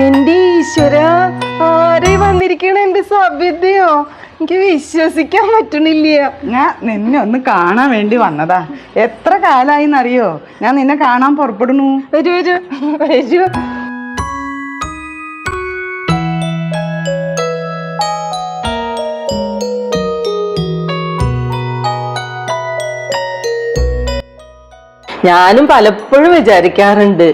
എന്റെ ഈശ്വര, ആരെ വന്നിരിക്കണ? എന്റെ സഭ്യതയോ? എനിക്ക് വിശ്വസിക്കാൻ പറ്റണില്ല. ഞാൻ നിന്നെ ഒന്ന് കാണാൻ വേണ്ടി വന്നതാ. എത്ര കാലായിന്നറിയോ ഞാൻ നിന്നെ കാണാൻ പുറപ്പെടുന്നു. വരൂ വരൂ വരൂ. ഞാനും പലപ്പോഴും വിചാരിക്കാറുണ്ട്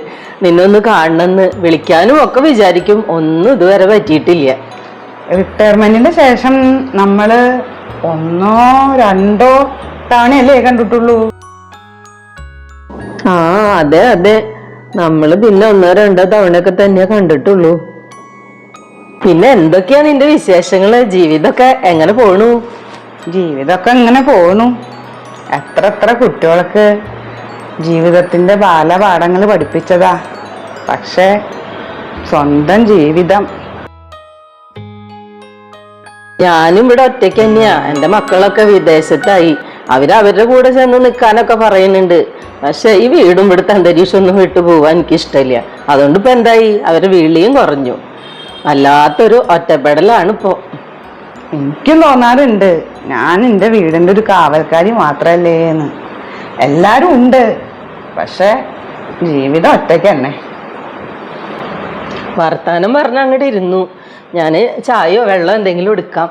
നിന്നൊന്ന് കാണണമെന്ന്, വിളിക്കാനും ഒക്കെ വിചാരിക്കും. ഒന്നും ഇതുവരെ പറ്റിയിട്ടില്ല. റിട്ടയർമെന്റിന് ശേഷം നമ്മള് 1-2 തവണയല്ലേ കണ്ടിട്ടുള്ളൂ. ആ അതെ അതെ, നമ്മള് പിന്നെ 1-2 തവണയൊക്കെ തന്നെ കണ്ടിട്ടുള്ളൂ. പിന്നെ എന്തൊക്കെയാ നിന്റെ വിശേഷങ്ങള്? ജീവിതമൊക്കെ എങ്ങനെ പോണു? ജീവിതമൊക്കെ എങ്ങനെ പോണു. എത്ര കുട്ടികൾക്ക് ജീവിതത്തിന്റെ ബാലപാഠങ്ങൾ പഠിപ്പിച്ചതാ. പക്ഷെ സ്വന്തം ജീവിതം. ഞാനും ഇവിടെ ഒറ്റയ്ക്ക് തന്നെയാ. എന്റെ മക്കളൊക്കെ വിദേശത്തായി. അവരവരുടെ കൂടെ ചെന്ന് നിൽക്കാനൊക്കെ പറയുന്നുണ്ട്. പക്ഷെ ഈ വീടും ഇവിടുത്തെ അന്തരീക്ഷം ഒന്നും വിട്ടു പോവാൻ എനിക്ക് ഇഷ്ടമില്ല. അതുകൊണ്ട് ഇപ്പൊ എന്തായി, അവരുടെ വിളിയും കുറഞ്ഞു. വല്ലാത്തൊരു ഒറ്റപ്പെടലാണ് ഇപ്പോ. എനിക്കും തോന്നാറുണ്ട് ഞാൻ എൻ്റെ വീടിൻ്റെ ഒരു കാവൽക്കാരി മാത്രല്ലേ എന്ന്. എല്ലാരും ഉണ്ട്, പക്ഷെ ജീവിതം ഒറ്റയ്ക്ക് തന്നെ. വർത്താനം പറഞ്ഞ അങ്ങോട്ട് ഇരുന്നു. ഞാന് ചായയോ വെള്ളം എന്തെങ്കിലും എടുക്കാം.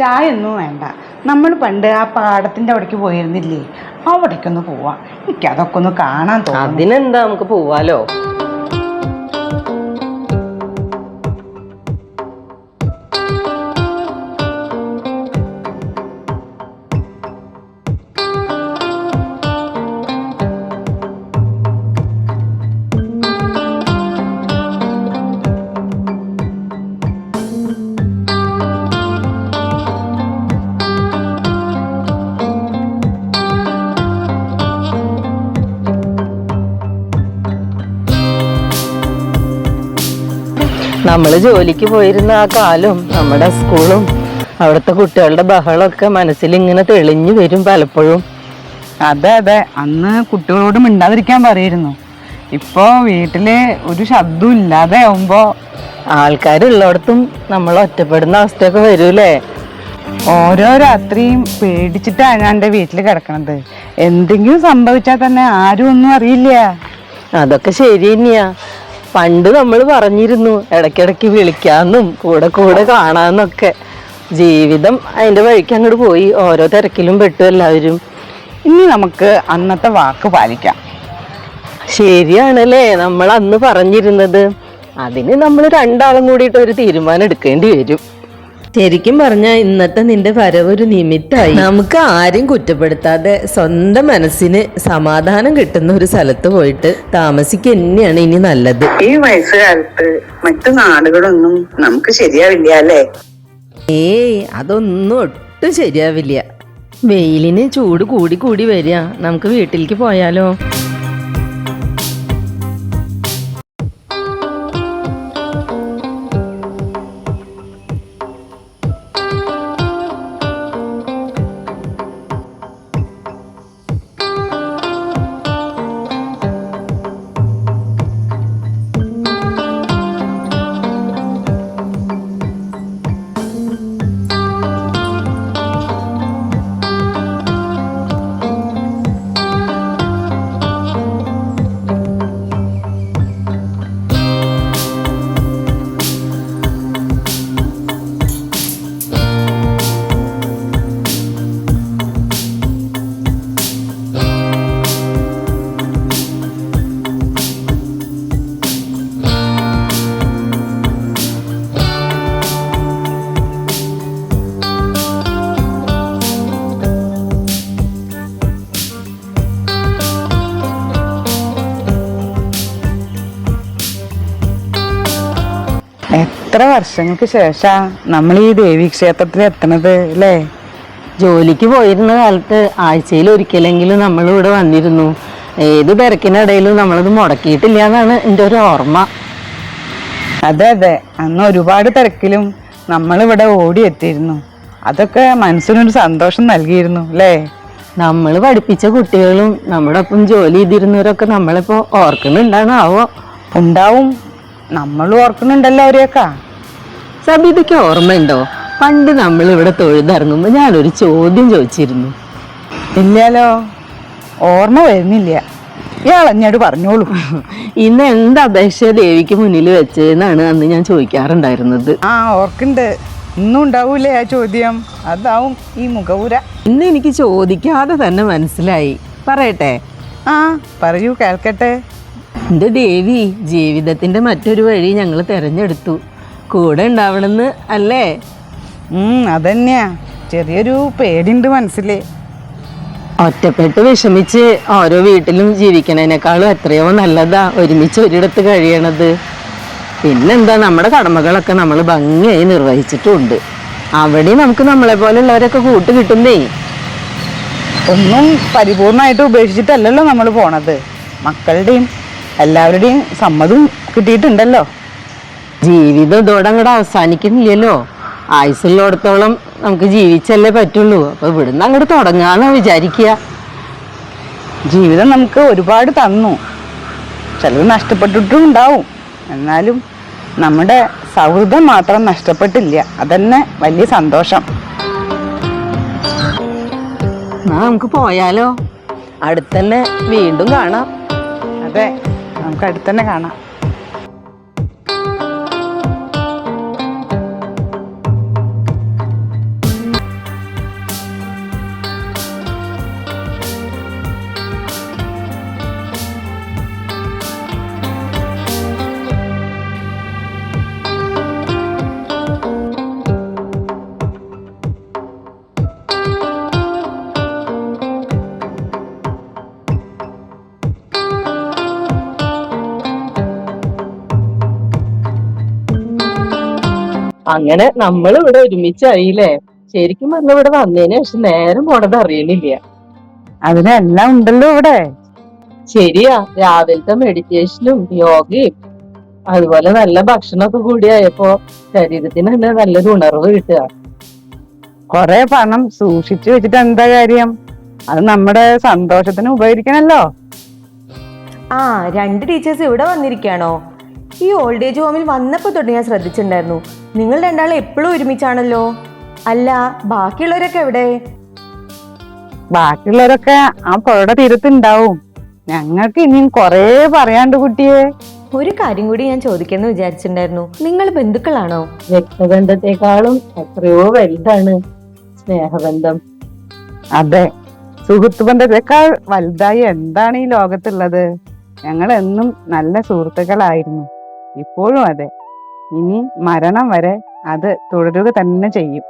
ചായ ഒന്നും വേണ്ട. നമ്മൾ പണ്ട് ആ പാടത്തിന്റെ അവിടേക്ക് പോയിരുന്നില്ലേ, അവിടേക്കൊന്ന് പോവാം. എനിക്ക് അതൊക്കെ ഒന്ന് കാണാൻ തോന്നുന്നു. അതിനെന്താ, നമുക്ക് പോവാലോ. നമ്മള് ജോലിക്ക് പോയിരുന്ന ആ കാലവും നമ്മുടെ സ്കൂളും അവിടുത്തെ കുട്ടികളുടെ ബഹളമൊക്കെ മനസ്സിൽ ഇങ്ങനെ തെളിഞ്ഞു വരും പലപ്പോഴും. അതെ, അന്ന് കുട്ടികളോട് മിണ്ടാതിരിക്കാൻ പറയായിരുന്നു. ഇപ്പോ വീട്ടില് ഒരു ശബ്ദവും ഇല്ലാതെ ആവുമ്പോ ആൾക്കാരുള്ളിടത്തും നമ്മൾ ഒറ്റപ്പെടുന്ന അവസ്ഥയൊക്കെ വരൂലേ. ഓരോ രാത്രിയും പേടിച്ചിട്ടാണ് ഞാൻ എൻ്റെ വീട്ടിൽ കിടക്കണത്. എന്തെങ്കിലും സംഭവിച്ചാൽ തന്നെ ആരും ഒന്നും അറിയില്ല. അതൊക്കെ ശരി തന്നെയാ. പണ്ട് നമ്മൾ പറഞ്ഞിരുന്നു ഇടയ്ക്കിടയ്ക്ക് വിളിക്കാന്നും കൂടെ കൂടെ കാണാന്നൊക്കെ. ജീവിതം അതിന്റെ വഴിക്ക് അങ്ങോട്ട് പോയി. ഓരോ തിരക്കിലും പെട്ടു എല്ലാവരും. ഇനി നമുക്ക് അന്നത്തെ വാക്ക് പാലിക്കാം. ശരിയാണല്ലേ, നമ്മൾ അന്ന് പറഞ്ഞിരുന്നത്. അതിന് നമ്മൾ 2 ആളും കൂടിയിട്ട് ഒരു തീരുമാനം എടുക്കേണ്ടി വരും. ശരിക്കും പറഞ്ഞാൽ ഇന്നത്തെ നിന്റെ വരവ് ഒരു നിമിത്തമായി. നമുക്ക് ആരും കുറ്റപ്പെടുത്താതെ സ്വന്തം മനസ്സിന് സമാധാനം കിട്ടുന്ന ഒരു സ്ഥലത്ത് പോയിട്ട് താമസിക്കുക തന്നെയാണ് ഇനി നല്ലത്. ഈ വയസ്സുകാലത്ത് മറ്റു നാടുകളൊന്നും നമുക്ക് ശരിയാവില്ല അല്ലേ? അതൊന്നും ഒട്ടും ശരിയാവില്ല. വെയിലിന് ചൂട് കൂടി കൂടി വരിക. നമുക്ക് വീട്ടിലേക്ക് പോയാലോ? എത്ര വർഷങ്ങൾക്ക് ശേഷം നമ്മൾ ഈ ദേവീക്ഷേത്രത്തിൽ എത്തണത് അല്ലേ? ജോലിക്ക് പോയിരുന്ന കാലത്ത് ആഴ്ചയിൽ ഒരിക്കലെങ്കിലും നമ്മളിവിടെ വന്നിരുന്നു. ഏത് തിരക്കിനിടയിലും നമ്മളത് മുടക്കിയിട്ടില്ല എന്നാണ് എൻ്റെ ഒരു ഓർമ്മ. അതെ, അന്ന് ഒരുപാട് തിരക്കിലും നമ്മളിവിടെ ഓടിയെത്തിയിരുന്നു. അതൊക്കെ മനസ്സിനൊരു സന്തോഷം നൽകിയിരുന്നു അല്ലേ? നമ്മൾ പഠിപ്പിച്ച കുട്ടികളും നമ്മുടെ ഒപ്പം ജോലി ചെയ്തിരുന്നവരൊക്കെ നമ്മളിപ്പോൾ ഓർക്കുന്നുണ്ടാവോ? ഉണ്ടാവും. നമ്മൾ ഓർക്കുന്നുണ്ടല്ലോ അവരെയൊക്കെ. സബിതയ്ക്ക് ഓർമ്മയുണ്ടോ? പണ്ട് നമ്മൾ ഇവിടെ തൊഴുതിറങ്ങുമ്പോ ഞാനൊരു ചോദ്യം ചോദിച്ചിരുന്നു. ഇല്ലല്ലോ, ഓർമ്മ വരുന്നില്ല. ഇയാൾ എന്നോട് പറഞ്ഞോളൂ. ഇന്ന് എന്ത് അപേക്ഷ ദേവിക്ക് മുന്നിൽ വെച്ചെന്നാണ് അന്ന് ഞാൻ ചോദിക്കാറുണ്ടായിരുന്നത്. ആ, ഓർക്കുണ്ട്. ഇന്നും ഉണ്ടാവൂലേ ആ ചോദ്യം? അതാവും ഈ മുഖവുര. ഇന്ന് എനിക്ക് ചോദിക്കാതെ തന്നെ മനസ്സിലായി. പറയട്ടെ? ആ, പറയൂ, കേൾക്കട്ടെ. എന്റെ ദേവി, ജീവിതത്തിന്റെ മറ്റൊരു വഴി ഞങ്ങൾ തെരഞ്ഞെടുത്തു. കൂടെ ഉണ്ടാവണമെന്ന് അല്ലേ? അതന്നെയാ. ചെറിയൊരു പേടിയുണ്ട് മനസ്സില്. ഒറ്റപ്പെട്ട് വിഷമിച്ച് ഓരോ വീട്ടിലും ജീവിക്കണേനേക്കാളും എത്രയോ നല്ലതാ ഒരുമിച്ച് ഒരിടത്ത് കഴിയണത്. പിന്നെന്താ, നമ്മുടെ കടമകളൊക്കെ നമ്മൾ ഭംഗിയായി നിർവഹിച്ചിട്ടുമുണ്ട്. അവിടെ നമുക്ക് നമ്മളെ പോലുള്ളവരൊക്കെ കൂട്ട് കിട്ടുന്നേ. ഒന്നും പരിപൂർണമായിട്ട് ഉപേക്ഷിച്ചിട്ടല്ലല്ലോ നമ്മൾ പോണത്. മക്കളുടെയും എല്ലാവരുടെയും സമ്മതവും കിട്ടിയിട്ടുണ്ടല്ലോ. ജീവിതം ഇതോടെ അങ്ങോട്ട് അവസാനിക്കുന്നില്ലല്ലോ. ആയുസുള്ളിടത്തോളം നമുക്ക് ജീവിച്ചല്ലേ പറ്റുള്ളൂ. അപ്പൊ ഇവിടുന്ന് അങ്ങോട്ട് തുടങ്ങാന്നാ വിചാരിക്കുക. ജീവിതം നമുക്ക് ഒരുപാട് തന്നു, ചിലത് നഷ്ടപ്പെട്ടിട്ടും ഉണ്ടാവും. എന്നാലും നമ്മുടെ സൗഹൃദം മാത്രം നഷ്ടപ്പെട്ടില്ല. അതന്നെ വലിയ സന്തോഷം. നമുക്ക് പോയാലോ? അടുത്തന്നെ വീണ്ടും കാണാം. അതെ, നമുക്ക് അടുത്തന്നെ കാണാം. അങ്ങനെ നമ്മൾ ഇവിടെ ഒരുമിച്ചായില്ലേ? ശരിക്കും പറഞ്ഞ ഇവിടെ വന്നതിന് ശേഷം നേരം പോണത് അറിയണില്ല. അതിനെല്ലാം ഉണ്ടല്ലോ ഇവിടെ. ശരിയാ, രാവിലത്തെ മെഡിറ്റേഷനും യോഗയും അതുപോലെ നല്ല ഭക്ഷണമൊക്കെ കൂടിയായപ്പോ ശരീരത്തിന് തന്നെ നല്ലൊരു ഉണർവ് കിട്ടുക. കൊറേ പണം സൂക്ഷിച്ചു വെച്ചിട്ട് എന്താ കാര്യം? അത് നമ്മുടെ സന്തോഷത്തിന് ഉപകരിക്കണല്ലോ. ആ, 2 ടീച്ചേഴ്സ് ഇവിടെ വന്നിരിക്കുകയാണോ? ഈ ഓൾഡ് ഏജ് ഹോമിൽ വന്നപ്പോൾ തൊട്ട് ഞാൻ ശ്രദ്ധിച്ചിട്ടുണ്ടായിരുന്നു. നിങ്ങൾ രണ്ടാളും എപ്പോഴും ഒരുമിച്ചാണല്ലോ. അല്ല, ബാക്കിയുള്ളവരൊക്കെ എവിടെ? ബാക്കിയുള്ളവരൊക്കെ ആ പുഴയുടെ തീരത്തുണ്ടാവും. ഞങ്ങൾക്ക് ഇനിയും കൊറേ പറയാണ്ട് കുട്ടിയെ. ഒരു കാര്യം കൂടി ഞാൻ ചോദിക്കാന്ന് വിചാരിച്ചിട്ടുണ്ടായിരുന്നു. നിങ്ങൾ ബന്ധുക്കളാണോ? രക്തബന്ധത്തെക്കാളും എത്രയോ വലുതാണ് സ്നേഹബന്ധം. അതെ, സുഹൃത്ത് ബന്ധത്തെക്കാൾ വലുതായി എന്താണ് ഈ ലോകത്തുള്ളത്? ഞങ്ങൾ എന്നും നല്ല സുഹൃത്തുക്കളായിരുന്നു, ഇപ്പോഴും അതെ. ഇനി മരണം വരെ അത് തുടരുക തന്നെ ചെയ്യും.